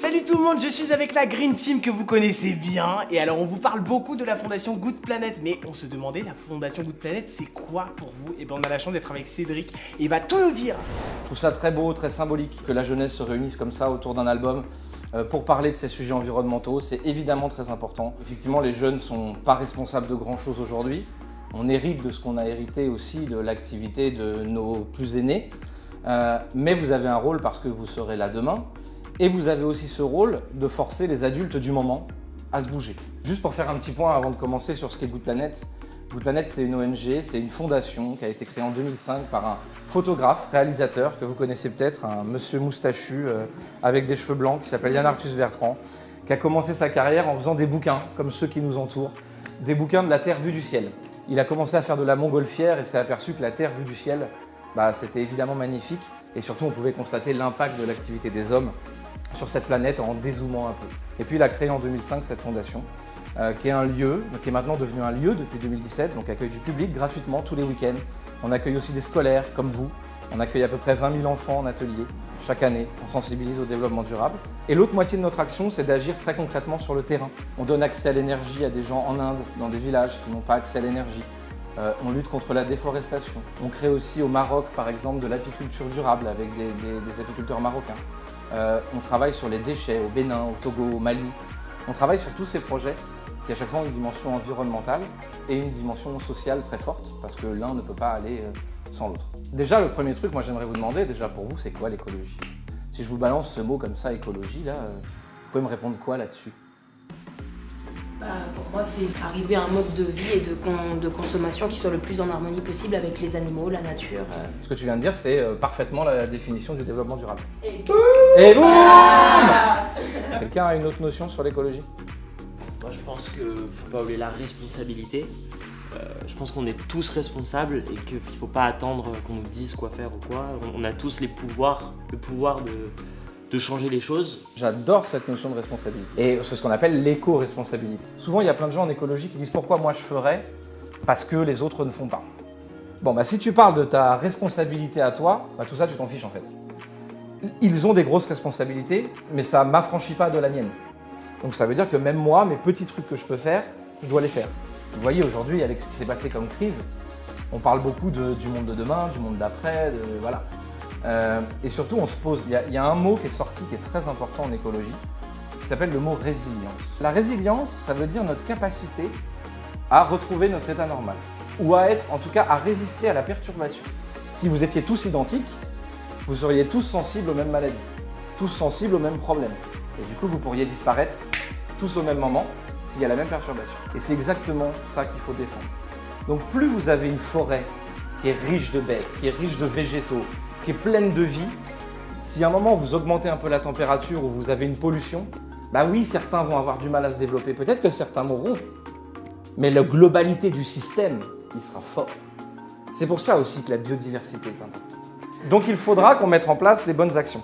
Salut tout le monde, je suis avec la Green Team que vous connaissez bien. Et alors on vous parle beaucoup de la fondation Good Planet. Mais on se demandait, la fondation Good Planet, c'est quoi pour vous? Et ben on a la chance d'être avec Cédric et il va tout nous dire. Je trouve ça très beau, très symbolique que la jeunesse se réunisse comme ça autour d'un album pour parler de ces sujets environnementaux. C'est évidemment très important. Effectivement, les jeunes ne sont pas responsables de grand chose aujourd'hui. On hérite de ce qu'on a hérité aussi de l'activité de nos plus aînés. Mais vous avez un rôle parce que vous serez là demain. Et vous avez aussi ce rôle de forcer les adultes du moment à se bouger. Juste pour faire un petit point avant de commencer sur ce qu'est Good Planet. Good Planet, c'est une ONG, c'est une fondation qui a été créée en 2005 par un photographe, réalisateur que vous connaissez peut-être, un monsieur moustachu avec des cheveux blancs qui s'appelle Yann Arthus Bertrand, qui a commencé sa carrière en faisant des bouquins comme ceux qui nous entourent, des bouquins de la Terre vue du ciel. Il a commencé à faire de la montgolfière et s'est aperçu que la Terre vue du ciel, c'était évidemment magnifique et surtout on pouvait constater l'impact de l'activité des hommes sur cette planète en dézoomant un peu. Et puis il a créé en 2005 cette fondation qui est un lieu, qui est maintenant devenu un lieu depuis 2017, donc accueille du public gratuitement tous les week-ends. On accueille aussi des scolaires comme vous. On accueille à peu près 20 000 enfants en atelier chaque année. On sensibilise au développement durable. Et l'autre moitié de notre action, c'est d'agir très concrètement sur le terrain. On donne accès à l'énergie à des gens en Inde, dans des villages qui n'ont pas accès à l'énergie. On lutte contre la déforestation. On crée aussi au Maroc, par exemple, de l'apiculture durable avec des apiculteurs marocains. On travaille sur les déchets au Bénin, au Togo, au Mali. On travaille sur tous ces projets qui à chaque fois ont une dimension environnementale et une dimension sociale très forte parce que l'un ne peut pas aller sans l'autre. Déjà, le premier truc, moi j'aimerais vous demander, déjà pour vous, c'est quoi l'écologie? Si je vous balance ce mot comme ça, écologie, là, vous pouvez me répondre quoi là-dessus? Pour moi, c'est arriver à un mode de vie et de consommation qui soit le plus en harmonie possible avec les animaux, la nature. Ce que tu viens de dire, c'est parfaitement la définition du développement durable. Et boum Quelqu'un a une autre notion sur l'écologie? Moi je pense qu'il ne faut pas oublier la responsabilité. Je pense qu'on est tous responsables et qu'il ne faut pas attendre qu'on nous dise quoi faire ou quoi. On a tous le pouvoir de changer les choses. J'adore cette notion de responsabilité. Et c'est ce qu'on appelle l'éco-responsabilité. Souvent, il y a plein de gens en écologie qui disent pourquoi moi je ferais parce que les autres ne font pas. Bon, si tu parles de ta responsabilité à toi, tout ça, tu t'en fiches en fait. Ils ont des grosses responsabilités, mais ça ne m'affranchit pas de la mienne. Donc ça veut dire que même moi, mes petits trucs que je peux faire, je dois les faire. Vous voyez aujourd'hui, avec ce qui s'est passé comme crise, on parle beaucoup du monde de demain, du monde d'après, voilà. Et surtout, on se pose, il y a un mot qui est sorti, qui est très important en écologie, qui s'appelle le mot résilience. La résilience, ça veut dire notre capacité à retrouver notre état normal, ou en tout cas, à résister à la perturbation. Si vous étiez tous identiques, vous seriez tous sensibles aux mêmes maladies, tous sensibles aux mêmes problèmes. Et du coup, vous pourriez disparaître tous au même moment s'il y a la même perturbation. Et c'est exactement ça qu'il faut défendre. Donc plus vous avez une forêt qui est riche de bêtes, qui est riche de végétaux, qui est pleine de vie, si à un moment vous augmentez un peu la température ou vous avez une pollution, oui, certains vont avoir du mal à se développer, peut-être que certains mourront, mais la globalité du système, il sera fort. C'est pour ça aussi que la biodiversité est importante. Donc il faudra qu'on mette en place les bonnes actions.